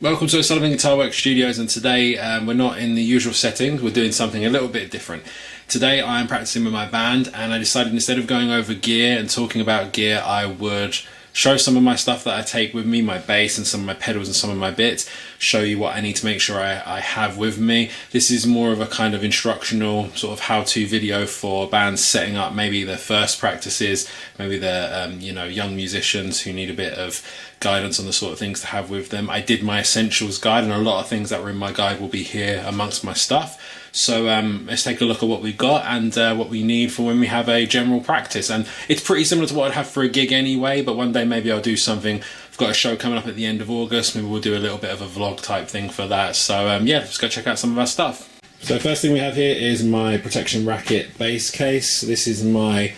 Welcome to Sullivan Guitar Works Studios, and today we're not in the usual settings, we're doing something a little bit different. Today I am practicing with my band, and I decided instead of going over gear and talking about gear, I would show some of my stuff that I take with me, my bass and some of my pedals and some of my bits, show you what I need to make sure I have with me. This is more of a kind of instructional sort of how-to video for bands setting up maybe their first practices, maybe they're young musicians who need a bit of guidance on the sort of things to have with them. I did my essentials guide, and a lot of things that were in my guide will be here amongst my stuff. So let's take a look at what we've got and what we need for when we have a general practice. And it's pretty similar to what I'd have for a gig anyway, but one day maybe I'll do something. I've got a show coming up at the end of August, maybe we'll do a little bit of a vlog type thing for that. So yeah, let's go check out some of our stuff. So first thing we have here is my Protection Racket bass case. This is my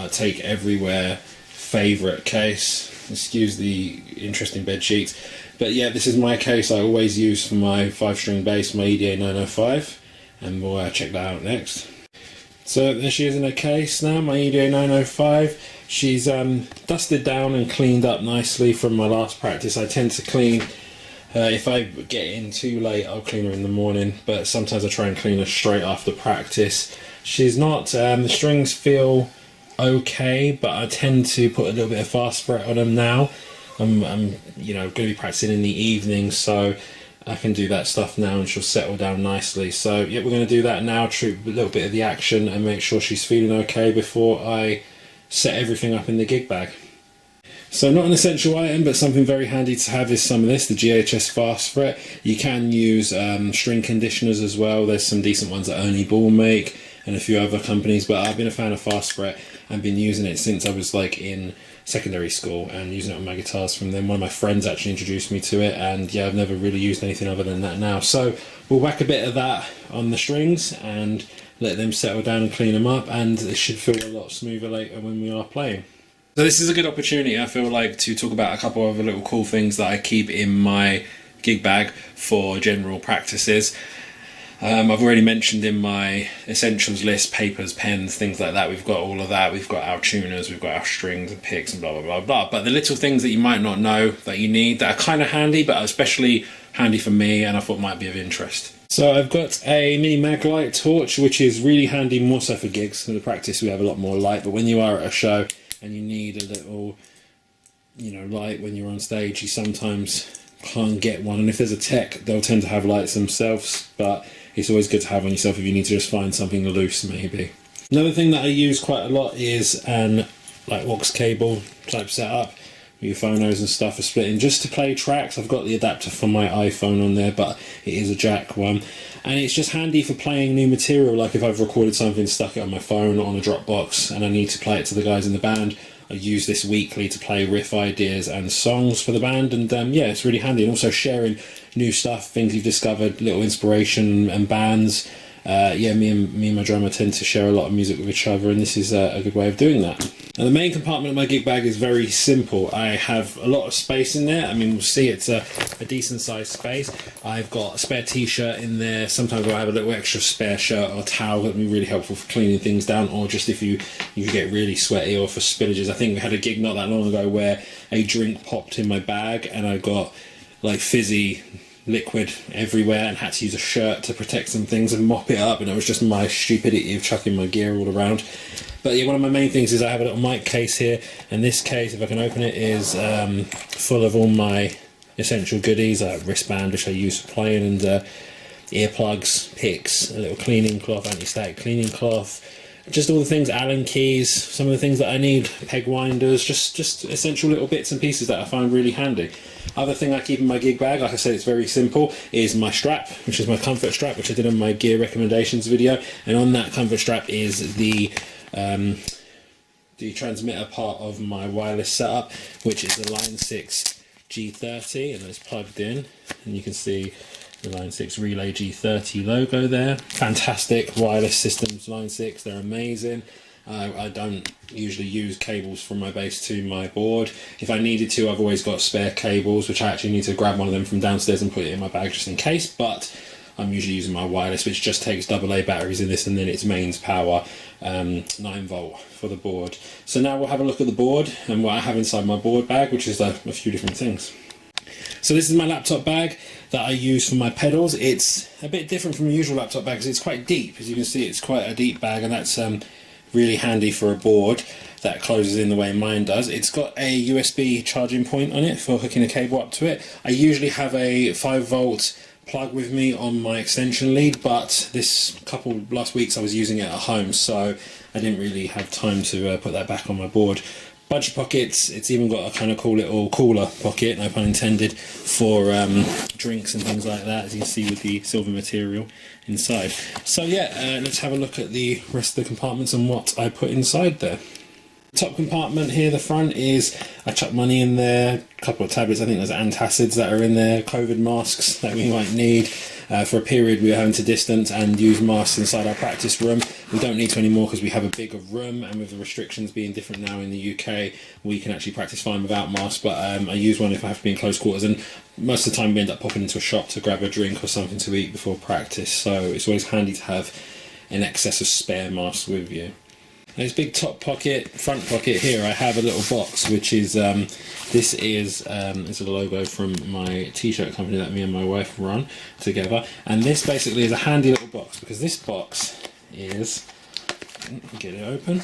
Take Everywhere favourite case. Excuse the interesting bed sheets, but yeah, this is my case I always use for my 5-string bass, my EDA 905, and we'll check that out next. So there she is in her case now, my EDA 905. She's dusted down and cleaned up nicely from my last practice. I tend to clean, if I get in too late, I'll clean her in the morning, but sometimes I try and clean her straight after practice. She's not, the strings feel okay, but I tend to put a little bit of fast fret on them now. I'm going to be practicing in the evening, so I can do that stuff now and she'll settle down nicely. So yeah, we're going to do that now, treat a little bit of the action and make sure she's feeling okay before I set everything up in the gig bag. So not an essential item, but something very handy to have is some of this, the GHS Fast Fret. You can use string conditioners as well. There's some decent ones that Ernie Ball make and a few other companies, but I've been a fan of Fast Fret and been using it since I was like in secondary school and using it on my guitars from them. One of my friends actually introduced me to it, and yeah, I've never really used anything other than that now. So we'll whack a bit of that on the strings and let them settle down and clean them up, and it should feel a lot smoother later when we are playing. So this is a good opportunity, I feel like, to talk about a couple of little cool things that I keep in my gig bag for general practices. I've already mentioned in my essentials list, papers, pens, things like that. We've got all of that. We've got our tuners, we've got our strings and picks and blah, blah, blah, blah. But the little things that you might not know that you need that are kind of handy, but especially handy for me and I thought might be of interest. So I've got a mini Maglite torch, which is really handy, more so for gigs. In the practice we have a lot more light, but when you are at a show and you need a little, light when you're on stage, you sometimes can't get one. And if there's a tech, they'll tend to have lights themselves, but it's always good to have on yourself if you need to just find something loose maybe. Another thing that I use quite a lot is an aux cable type setup. Your phonos and stuff are splitting just to play tracks. I've got the adapter from my iPhone on there, but it is a jack one. And it's just handy for playing new material, like if I've recorded something, stuck it on my phone or on a Dropbox and I need to play it to the guys in the band. I use this weekly to play riff ideas and songs for the band, and yeah, it's really handy. And also sharing new stuff, things you've discovered, little inspiration and bands. Yeah, me and my drummer tend to share a lot of music with each other, and this is a good way of doing that. Now the main compartment of my gig bag is very simple. I have a lot of space in there. I mean, we'll see it's a decent sized space. I've got a spare t-shirt in there. Sometimes I'll have a little extra spare shirt or towel that would be really helpful for cleaning things down, or just if you get really sweaty or for spillages. I think we had a gig not that long ago where a drink popped in my bag and I got like fizzy liquid everywhere and had to use a shirt to protect some things and mop it up, and it was just my stupidity of chucking my gear all around. But yeah, one of my main things is I have a little mic case here, and this case, if I can open it, is full of all my essential goodies, like wristband, which I use for playing, and earplugs, picks, a little cleaning cloth, anti-static cleaning cloth, just all the things, Allen keys, some of the things that I need, peg winders, just essential little bits and pieces that I find really handy. Other thing I keep in my gig bag, like I said, it's very simple, is my strap, which is my comfort strap, which I did on my gear recommendations video, and on that comfort strap is the transmitter part of my wireless setup, which is the Line 6 G30, and it's plugged in, and you can see the Line 6 Relay G30 logo there. Fantastic wireless systems, Line 6, they're amazing. I don't usually use cables from my bass to my board. If I needed to, I've always got spare cables, which I actually need to grab one of them from downstairs and put it in my bag just in case, but I'm usually using my wireless, which just takes AA batteries in this, and then it's mains power, 9 volt for the board. So now we'll have a look at the board and what I have inside my board bag, which is a few different things. So this is my laptop bag that I use for my pedals. It's a bit different from the usual laptop bag because it's quite deep. As you can see, it's quite a deep bag, and that's really handy for a board that closes in the way mine does. It's got a USB charging point on it for hooking a cable up to it. I usually have a 5-volt plug with me on my extension lead, but this last weeks I was using it at home, so I didn't really have time to put that back on my board. Bunch of pockets. It's even got a kind of cool little cooler pocket, no pun intended, for drinks and things like that, as you can see with the silver material inside. So yeah, let's have a look at the rest of the compartments and what I put inside there. Top compartment here, the front, is I chuck money in there, a couple of tablets, I think there's antacids that are in there, COVID masks that we might need. For a period we were having to distance and use masks inside our practice room. We don't need to anymore because we have a bigger room, and with the restrictions being different now in the UK, we can actually practice fine without masks, but I use one if I have to be in close quarters, and most of the time we end up popping into a shop to grab a drink or something to eat before practice, so it's always handy to have an excess of spare masks with you. This big top pocket, front pocket here, I have a little box which is, this is it's a logo from my t-shirt company that me and my wife run together, and this basically is a handy little box because this box is, get it open,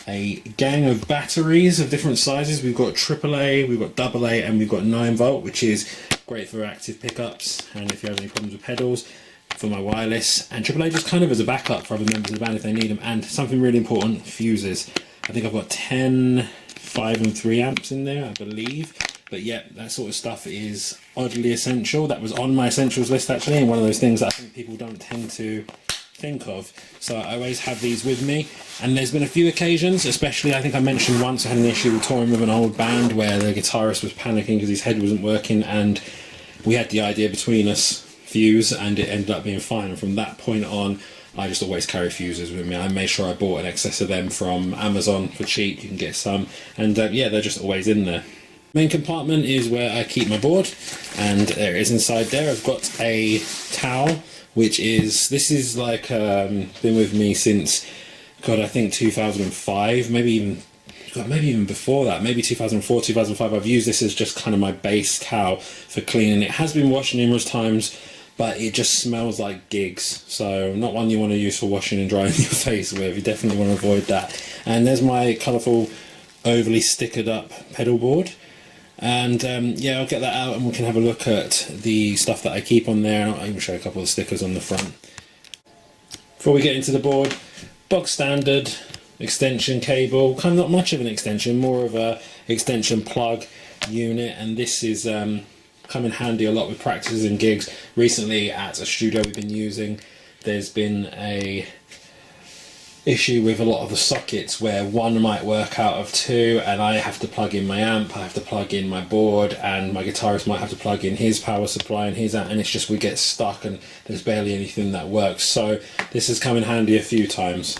a gang of batteries of different sizes. We've got AAA, we've got AA, and we've got 9-volt, which is great for active pickups and if you have any problems with pedals. For my wireless, and AAA just kind of as a backup for other members of the band if they need them, and something really important, fuses. I think I've got 10, 5 and 3 amps in there, I believe, but yeah, that sort of stuff is oddly essential. That was on my essentials list actually, and one of those things that I think people don't tend to think of, so I always have these with me. And there's been a few occasions, especially I think I mentioned once I had an issue with touring with an old band where the guitarist was panicking because his head wasn't working, and we had the idea between us, fuse, and it ended up being fine, and from that point on I just always carry fuses with me. I made sure I bought an excess of them from Amazon for cheap, you can get some, and yeah, they're just always in there. Main compartment is where I keep my board, and there it is inside there. I've got a towel, which is, this is like been with me since, God, I think 2005, maybe even before that, maybe 2004, 2005. I've used this as just kind of my base towel for cleaning. It has been washed numerous times, but it just smells like gigs, so not one you want to use for washing and drying your face with. You definitely want to avoid that. And there's my colourful, overly stickered up pedal board, and yeah, I'll get that out and we can have a look at the stuff that I keep on there, and I'll even show a couple of stickers on the front. Before we get into the board, bog standard extension cable, kind of not much of an extension, more of a extension plug unit, and this is come in handy a lot with practices and gigs. Recently at a studio we've been using, there's been a issue with a lot of the sockets where one might work out of two, and I have to plug in my amp, I have to plug in my board, and my guitarist might have to plug in his power supply and his amp, and it's just we get stuck and there's barely anything that works. So this has come in handy a few times.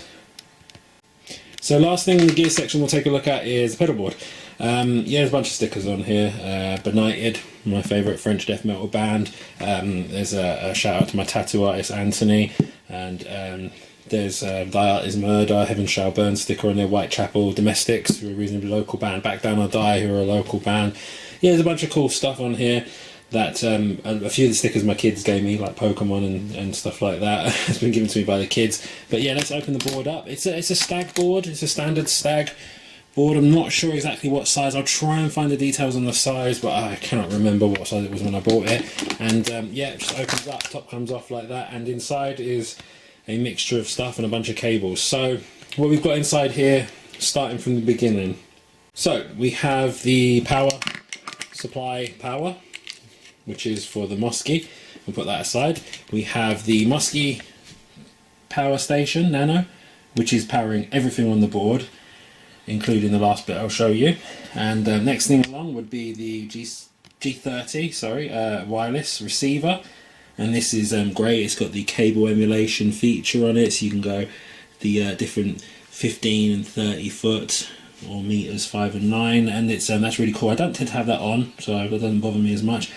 So last thing in the gear section we'll take a look at is the pedal board. Yeah, there's a bunch of stickers on here. Benighted, my favourite French death metal band. There's a shout out to my tattoo artist Anthony, and there's Thy Art Is Murder, Heaven Shall Burn sticker on there, Whitechapel Domestics, who are a reasonably local band, Back Down or Die, who are a local band. Yeah, there's a bunch of cool stuff on here that a few of the stickers my kids gave me, like Pokemon and stuff like that, has been given to me by the kids. But yeah, let's open the board up. It's a stag board, it's a standard stag board. I'm not sure exactly what size. I'll try and find the details on the size, but I cannot remember what size it was when I bought it. And yeah, it just opens up, top comes off like that, and inside is a mixture of stuff and a bunch of cables. So what we've got inside here, starting from the beginning. So we have the power supply power, which is for the Mosky. We'll put that aside. We have the Mosky power station Nano, which is powering everything on the board, including the last bit I'll show you. And next thing along would be the G30 wireless receiver, and this is great. It's got the cable emulation feature on it, so you can go the different 15 and 30 foot or meters, 5 and 9, and it's that's really cool. I don't tend to have that on, so that doesn't bother me as much.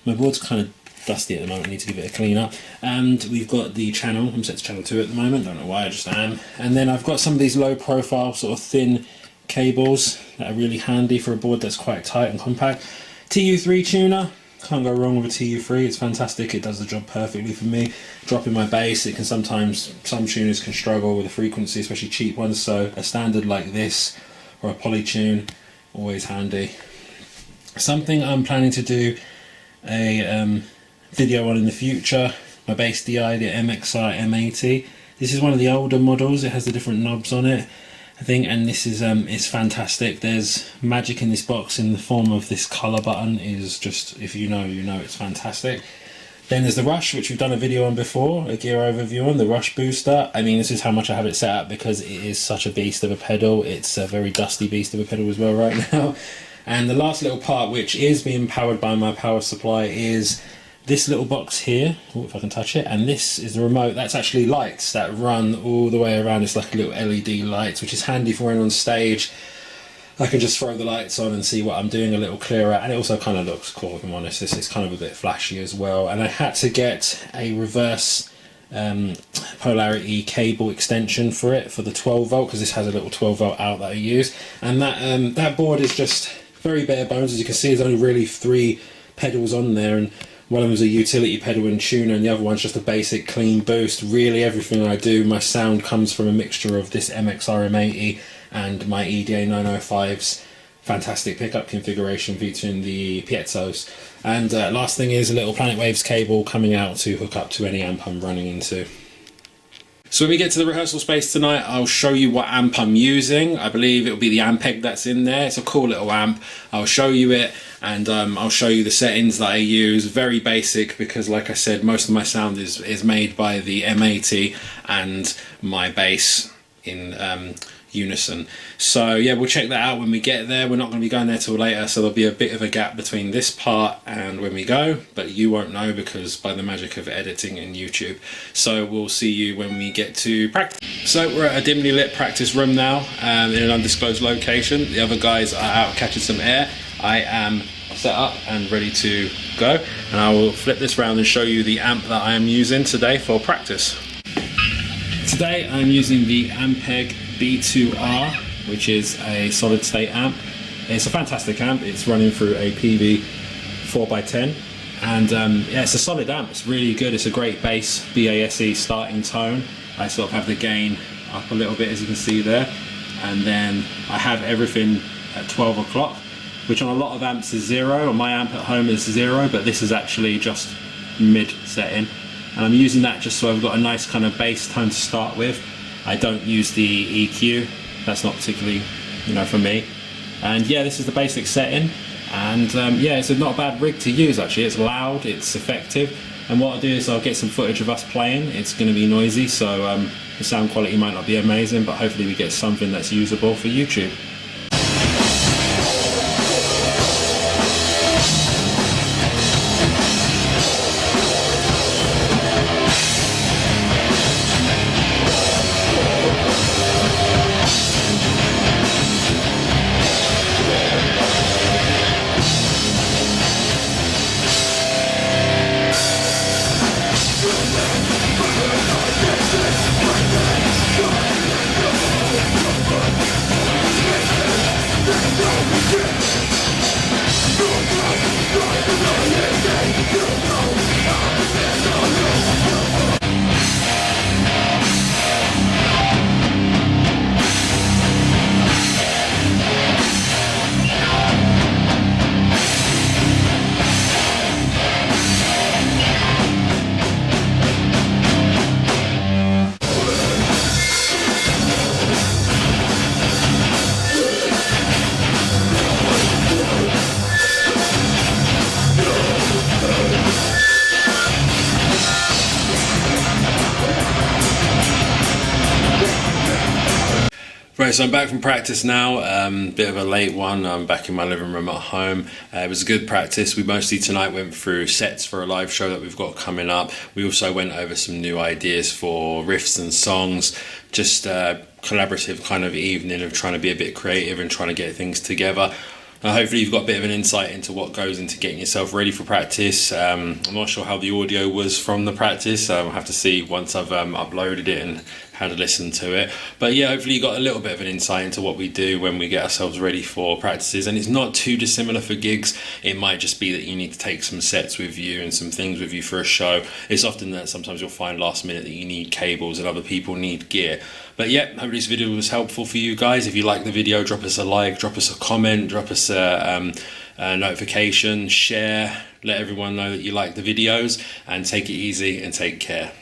My board's kind of dusty at the moment, I need to give it a clean up. And we've got the channel, I'm set to channel 2 at the moment, don't know why, I just am. And then I've got some of these low profile sort of thin cables that are really handy for a board that's quite tight and compact. TU3 tuner. Can't go wrong with a TU3, it's fantastic, it does the job perfectly for me. Dropping my bass, it can sometimes, some tuners can struggle with the frequency, especially cheap ones, so a standard like this, or a Polytune, always handy. Something I'm planning to do a video on in the future, my bass DI, the MXR M80. This is one of the older models, it has the different knobs on it, I think, and this is it's fantastic. There's magic in this box in the form of this colour button. Is just, if you know, you know, it's fantastic. Then there's the Rush, which we've done a video on before, a gear overview on, the Rush Booster. I mean, this is how much I have it set up because it is such a beast of a pedal. It's a very dusty beast of a pedal as well right now. And the last little part, which is being powered by my power supply, is this little box here. Oh, if I can touch it. And this is the remote. That's actually lights that run all the way around. It's like a little LED lights, which is handy for when on stage. I can just throw the lights on and see what I'm doing a little clearer, and it also kind of looks cool, if I'm honest. This is kind of a bit flashy as well. And I had to get a reverse polarity cable extension for it, for the 12 volt, because this has a little 12 volt out that I use. And that board is just very bare bones. As you can see, there's only really 3 pedals on there, and one of them is a utility pedal and tuner, and the other one's just a basic clean boost. Really everything I do, my sound comes from a mixture of this MXR M80 and my EDA 905's fantastic pickup configuration featuring the piezos. And last thing is a little Planet Waves cable coming out to hook up to any amp I'm running into. So when we get to the rehearsal space tonight, I'll show you what amp I'm using. I believe it'll be the Ampeg that's in there. It's a cool little amp. I'll show you it, and I'll show you the settings that I use. Very basic, because like I said, most of my sound is made by the M80 and my bass in unison. So yeah, we'll check that out when we get there. We're not going to be going there till later, so there'll be a bit of a gap between this part and when we go, but you won't know because by the magic of editing and YouTube. So we'll see you when we get to practice. So we're at a dimly lit practice room now, in an undisclosed location. The other guys are out catching some air. I am set up and ready to go, and I will flip this round and show you the amp that I am using today for practice. Today I'm using the Ampeg B2R, which is a solid state amp. It's a fantastic amp. It's running through a PV 4x10, and yeah, it's a solid amp. It's really good. It's a great bass BASE starting tone. I sort of have the gain up a little bit, as you can see there, and then I have everything at 12 o'clock, which on a lot of amps is 0. On my amp at home is 0, but this is actually just mid setting, and I'm using that just so I've got a nice kind of bass tone to start with. I don't use the EQ, that's not particularly, you know, for me. And yeah, this is the basic setting, and yeah, it's not a bad rig to use actually. It's loud, it's effective, and what I'll do is I'll get some footage of us playing. It's going to be noisy, so the sound quality might not be amazing, but hopefully we get something that's usable for YouTube. Right, so I'm back from practice now, bit of a late one. I'm back in my living room at home. It was a good practice. We mostly tonight went through sets for a live show that we've got coming up. We also went over some new ideas for riffs and songs, just a collaborative kind of evening of trying to be a bit creative and trying to get things together. Hopefully you've got a bit of an insight into what goes into getting yourself ready for practice. I'm not sure how the audio was from the practice. I'll have to see once I've uploaded it and had a listen to it. But yeah, hopefully you got a little bit of an insight into what we do when we get ourselves ready for practices. And it's not too dissimilar for gigs. It might just be that you need to take some sets with you and some things with you for a show. It's often that sometimes you'll find last minute that you need cables and other people need gear. But yeah, hopefully this video was helpful for you guys. If you like the video, drop us a like, drop us a comment, drop us a notification, share, let everyone know that you like the videos, and take it easy and take care.